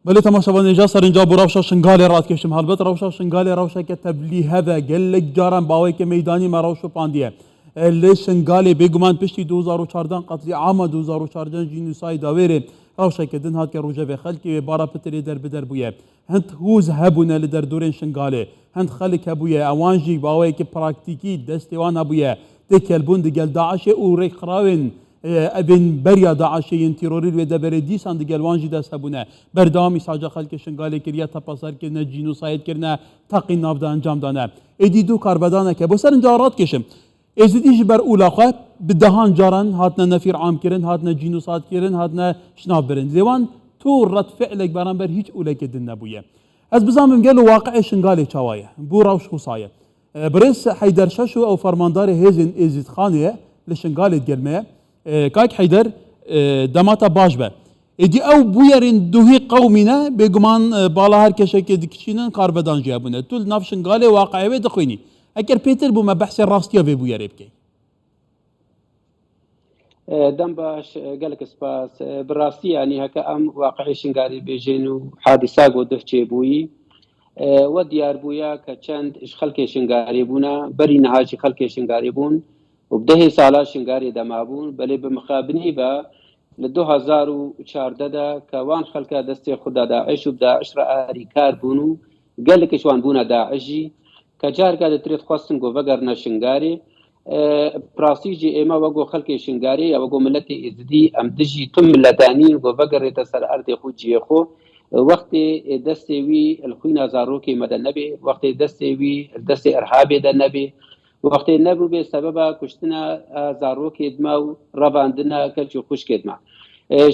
بله تماشاوان اینجا سر اینجا بو روشا شنگالی رات کشم هلبت روشا شنگالی روشا که تبلی هذا گلک جاران باوی که میدانی ما روشو پاندیه لی شنگالی بگمان پشتی 2014 قتل عام 2014 جنوسای داوره روشا که دن هات که روجه به خلکی بارا پتری در بدر بویه هند هوز هبونه لدر دورین شنگالی هند خلک هبویه اوانجی باوی که پراکتیکی دستوان هبویه تکلبون دگل داعش او ریخ خراون ابن بریا داعشین تیروری و دبر دیسان دگل وانجی دست هبونه بردامی ساجا خلک شنگالی کریا تپاسر کرنه جنوساید کرنه تقی نافده انجام دانه ایدی دو کار بدانه که بسر انجارات کشم ازدیش بر اولاقه بدهان جارن هاتنا نفیر عام کرن هاتنا جنوسات کرن هاتنا شناف برن لیوان تو رد فعلك برانبر هیچ اولک دن نبویه از بزامم قالوا واقع شنگالی چاوایه بو روش خصایه برس حیدر ششو او فرماندار هزن ازید خانیه لشنگالی گرمه كاك حيدر دماتا باش به ادي او بويرين دوهي قومنا بگمان بالا هر كشك دكشينن قاربدان جابونه تول نافشن قالي واقعي دخويني اگر بيتر بو ما بحث راستيا في بوير بكي دم باش قالك سباس بالراستي يعني هكا ام واقعي شنقاري بيجينو حادثة قدف بوي وديار بويا كچند اش خلق شنقاري بونا بري نهاجي خلق شنقاري بون وبده سالا شنگاری دمابون بله بمخابنی با ل 2014 دا کوان خلق دست خدا داعش و داعش را آریکار بونو قال لك شوان بونا داعشی کجار قاعد تريد خواستن گو وگرنا شنگاری پراسیجی اما وگو خلق شنگاری یا وگو ملت ازدی امدجی تم ملتانین گو وگر تسر ارد خود جی خو وقت دست وی الخوین زاروکی مدن نبی وقت دست وی دست ارهابی دن نبی وقت نبو به سبب کشتنا زاروک ادما و رواندنا کلچ خوش ادما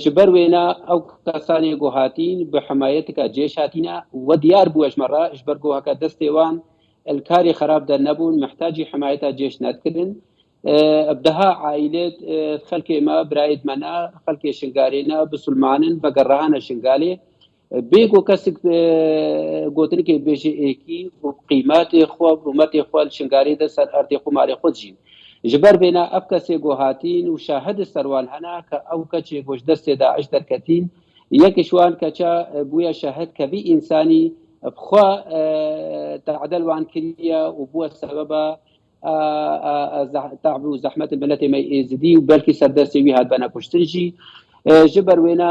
جبر وینا او کسانی گوهاتین به حمایت کا جیش هاتینا و دیار بوش مره جبر گوها کا دستوان الکاری خراب در نبون محتاجی حمایت جیش ندکردن ابدها عائلات خلق ما برايد منا خلق شنگارینا بسلمانن بقرهان شنگالی بيجو كسك قوتني كي بيجي ايكي وقيمات خواب ومات خوال شنغاري ده سر ارتي خماري خود جين جبر بينا ابكسي قوهاتين وشاهد السروان هنا او كتشي قوش دست داعش دركتين يكشوان كتشا بويا شاهد كبي انساني بخوا تعدل وان كريا وبوا السبب تعب وزحمة الملتي ما يزدي وبلكي سردسي وي هاد بنا كشتنجي جبر وینا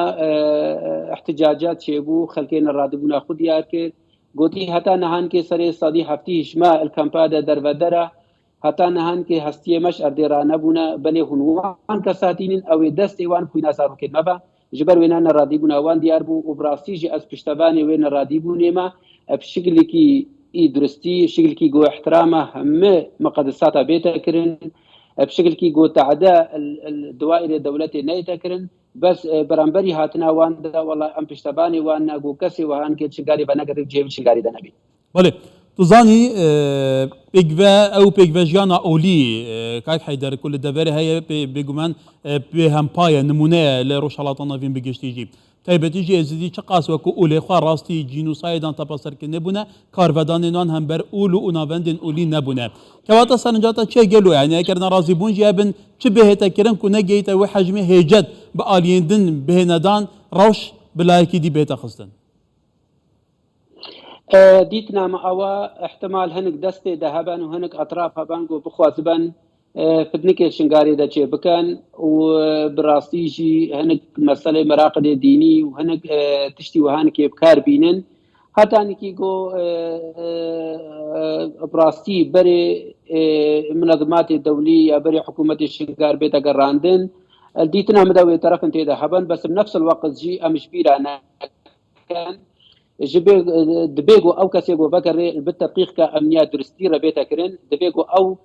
احتجاجات شیبو خلقین رادبونا خود یار که گوتی حتی نهان که سر صادی هفتی هشما الکمپادا در ودره حتی نهان که هستی مش اردیرانه بونا بله هنوان کساتین او دست ایوان خوینا سارو که مبا جبر وینا نرادبونا وان دیار بو و براسیجی از پشتبانی وین رادبونی ما بشکلی کی ای درستی شکل کی گو احترامه همه مقدسات بیتا کرن بشكل كي قو تعداء الدوائر الدولتي نيتا كرن بس برانبري هاتنا وان دا والله ام پشتباني وان قو كسي وهان كي شنگاري بناگر جيب شنگاري دا نبي بله تزاني بيگوا او بيگوا جانا اولي كاك حيدر كل دبر هي بيگومان بهمپايا نمونه لروشالاتنا فين بگشتيجي تایبەتیژی ازدی چه قاس وکو اولی خواه راستی جینوسایدان تپاسر که نبونه کارودانینان هم بر اولو اوناوندین اولی نبونه که واتا سرنجاتا چه گلو یعنی اگر نرازی بون جیابن چه بهتا کرن که نگیتا و حجم هیجد با آلیندن بهندان روش بلایکی دی بهتا خستن دیتنا ما اوا احتمال هنک دست دهبان و هنک اطراف هبان گو بخوازبان فدنك شنغاري دا چه بكن وبراستيجي هنك مسألة مراقد ديني وهنك تشتي وهانك بكار بينن حتى انكي جو براستي بري منظمات الدولية بري حكومة الشنغار بيتا قراندن ديتنا مدوي طرف انت دا هبن بس بنفس الوقت جي امش بيرانا كان جبي دبيغو او كاسيغو بكر بالتدقيق كامنيات درستي ربيتا كرن دبيغو او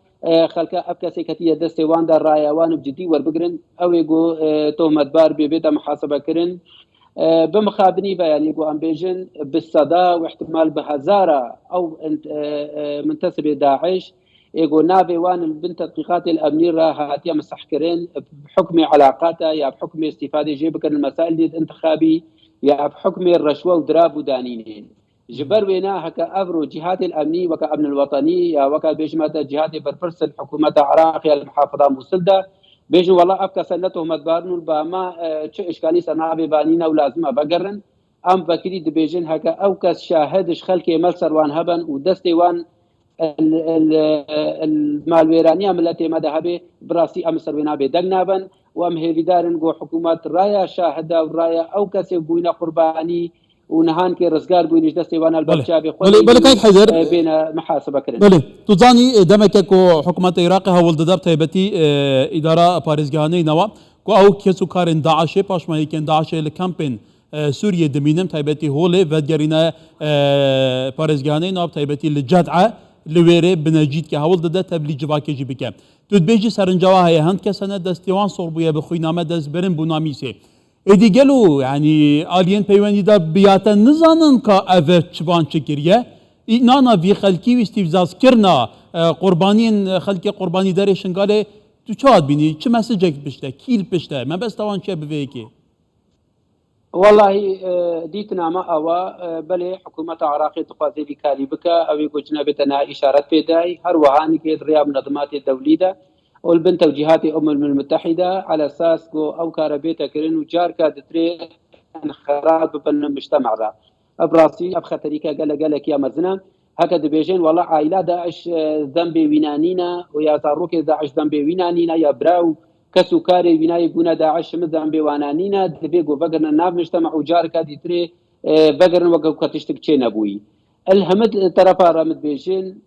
خلقا ابكاسي كتيه دستي وان دار رايوان بجدي وربقرن او يقو تهمت بار ببيتا محاسبه كرن بمخابني يعني يقو امبيجن بالصدا واحتمال بهزاره او منتسب داعش يقو نافي وان بنت تدقيقات الامنيه هاتيه مسح كرن بحكم علاقاتها يا بحكم استفاده جيبك المسائل دي انتخابي يا بحكم الرشوه ودراب ودانينين جبر وينا هكا افرو جهات الامني وكا امن الوطني يا وكا بيجمات جهات برفرس الحكومه العراق يا المحافظه موصلده بيجوا والله افكا سنتهم مدبارن الباما تش اشكالي سنابي بانينا ولازمه بقرن ام بكري دبيجن هكا او كاس شاهدش خلكي ملسر وان هبن ودستي وان المالويرانيه ملتي مذهبي براسي ام سروينا بدغنابن وام هيفيدارن جو حكومات رايا شاهده ورايا او كاس بوينا قرباني ونهان كي رزقار بوينش دستي وان البرشابي بله كاي حيدر بين محاسبه كرن بله تزاني دمك كو حكومه العراق هول ددار تيبتي اداره باريزغاني نوا كو او كيسو كارن داعش باش ما يكن داعش الكامبين سوريا دمينم تيبتي هولي فديرينا باريزغاني نوا تيبتي الجدعه لويري بنجيد كه هول دد تبليج باكيجي بك تدبيجي سرنجوا هي هند كسنه دستيوان صوربويه بخوينامه دزبرن بوناميسي ادي قالوا يعني الين بيواني دا بياتا نزانن كا افت شبان شكريه نانا في خلكي واستفزاز كرنا قربانين خلكي قرباني داري شنقالي تو چاد بيني چه مسجك بشته كيل بشته ما بس توان چه بفيكي والله ديتنا ما أوا بلي حكومة عراقي تقاضي بكالي بكا أو يقول جنابتنا إشارات بيداي هر وهاني كيد رياض منظمات الدولية والبن توجيهات المتحدة على أساس أو كاربيتا كرين وجار كادتري انخراب بالمجتمع ذا أبراسي أب خطريكا قال يا مزنا هكذا بيجين والله عائلة داعش ذنبي وينانينا ويا زاروك داعش ذنبي وينانينا يا براو كسوكاري ويناي بونا داعش مذنب بوانانينا دبيجو بقرنا ناف مجتمع وجار كادتري بقرن وقو كتشتك تشين أبوي الهمد طرف رمد بيجين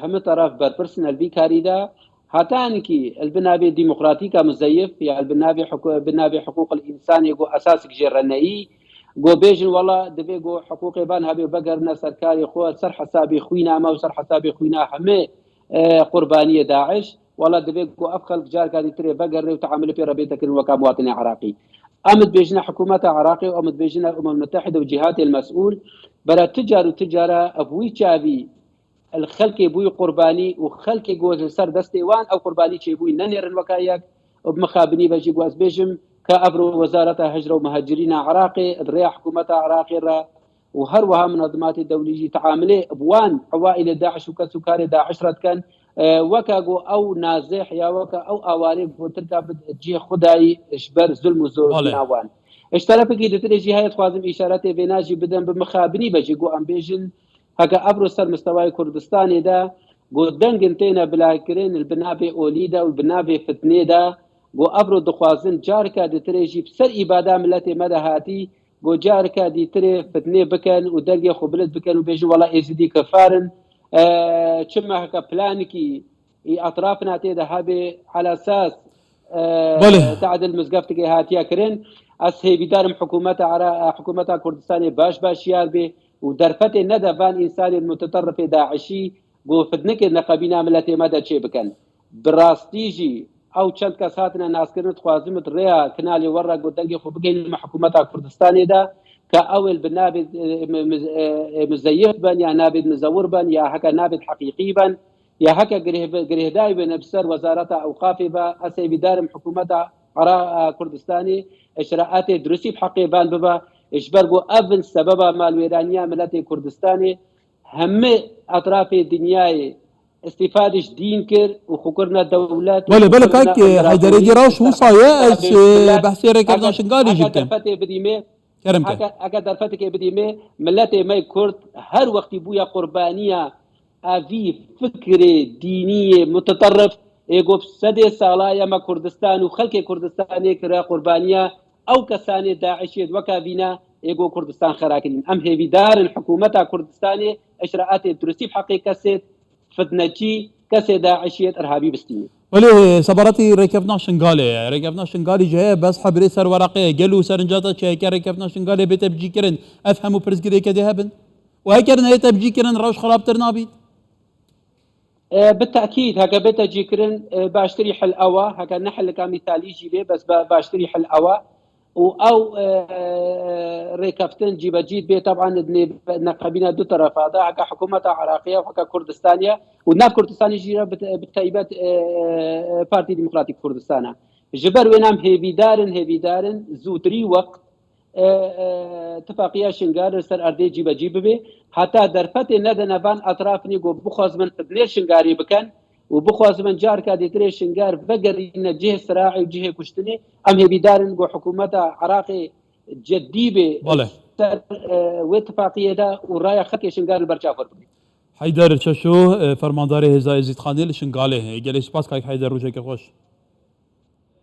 هم طرف بربرسنال بيكاري دا هاتانكي البنابي ديمقراطيكا مزيف يا البنابي حقوق الانسان يقو اساس جيرناي جو بيجن والله دبي جو حقوق بان هبي بقرنا سركاري خو سر حسابي خوينا ما وسر حسابي خوينا همه قربانيه داعش والله دبي جو افخل جار قاعد يتري بقر وتعامل في ربيتك وكمواطن عراقي امد بيجنا حكومه عراقي وامد بيجنا الامم المتحده وجهات المسؤول بلا تجاره ابوي تشافي الخلق بوي قرباني وخلق جوز سر دستيوان او قرباني شي بوي ننير الوكايك وبمخابني بجي جواز بيجم كابرو وزاره هجره ومهاجرين عراقي ادريا حكومه عراقي وهر وها منظمات الدوليه تعاملي بوان عوائل داعش وكسكاري داعش رد كان وكاغو او نازح يا وكا او اواري بوتركا جي خداي اشبر ظلم وزور ناوان اشترك كي دتري هاي خوازم اشارات بيناجي بدن بمخابني بجي جو ام بيجن هكا ابرو سر مستوى كردستان دا جو دنگنتينا بلاكرين البنابي اوليدا والبنابي فتني دا جو ابرو دخوازن جاركا دتريجي بسر اباده ملتي مدهاتي جو جاركا دي تري فتني بكن ودرجه خبلت بكن وبيجي والله ازدي كفارن كما هكا بلانكي اطرافنا تيدا هابي على اساس تعدل مزقفتك هاتيا كرين اسهي بدارم حكومه كردستان باش يار بي ودرفت ندى فان انسان المتطرف داعشي بو فدنك نقبينا ملتي مدى تشي بكن براستيجي او چند كساتنا ناسكرن خوازمت ريا كنالي ورا قدنگي خو بگين مع حكومه كردستان دا كاول بنابد مزيف بن يا نابد مزور بن يا هكا نابد حقيقي بن يا هكا قريه داي بنفسر وزاره اوقاف با اسي بدارم حكومه كردستاني اشراءات درسي بحقي بان ببا اشبرقو افن سببا مالويرانيا ملتي كردستاني هم اطراف الدنيا استفادش دين كر وخكرنا دولات ولا بالك هيك حيدر يدي راش هو صايا بحثي ركبنا شنقالي جدا فتي بديمه هكا درفتك بديمه ملتي ماي كرد هر وقت بويا قربانيه افي فكري دينيه متطرف ايغو سدي سالايا ما كردستان وخلق كردستان كرا قربانيه او كساني داعشيه وكابينا ايغو كردستان خراكين ام هي بدار الحكومه كردستاني اشراءات الترسيب حقيقه سيد فتنتي كسي داعشيه ارهابي بستيني ولي صبرتي ركبنا شنقالي جاي بس حبري سر ورقه قالوا سرنجاتا شيكا ركبنا شنقالي بتبجي كرن افهموا برزقري كده هبن وهكرنا هي تبجي كرن روش خراب ترنابيت بالتاكيد هكا بتجي كرن باشتري حل اوا هكا نحل كمثالي جيبي بس باشتري حل اوا او ريكافتن جيب بي طبعا نقابينا دو طرف هذا هكا حكومه عراقيه وهكا كردستانيه وناف كردستاني جيرا بالتايبات بارتي ديمقراطيك كردستان جبر وينام هيفي دارن زوتري وقت اتفاقيه شنغار سر اردي جيب بي حتى درفت ندن فان اطرافني جو بخوز من تدنير شنغاري بكن وبخوز من جار كادي تري شنغار بقر ان جهه صراعي وجهه كشتني ام هي بدارن جو حكومه عراقي جديبه سەر واتفاقیەدا و ڕایە خەڵکی شنگال بەرچاوە بکەین. حيدر تششو فرمانداري هزا يزيد خاني لشنغالي قال سباس كايك حيدر روجك خوش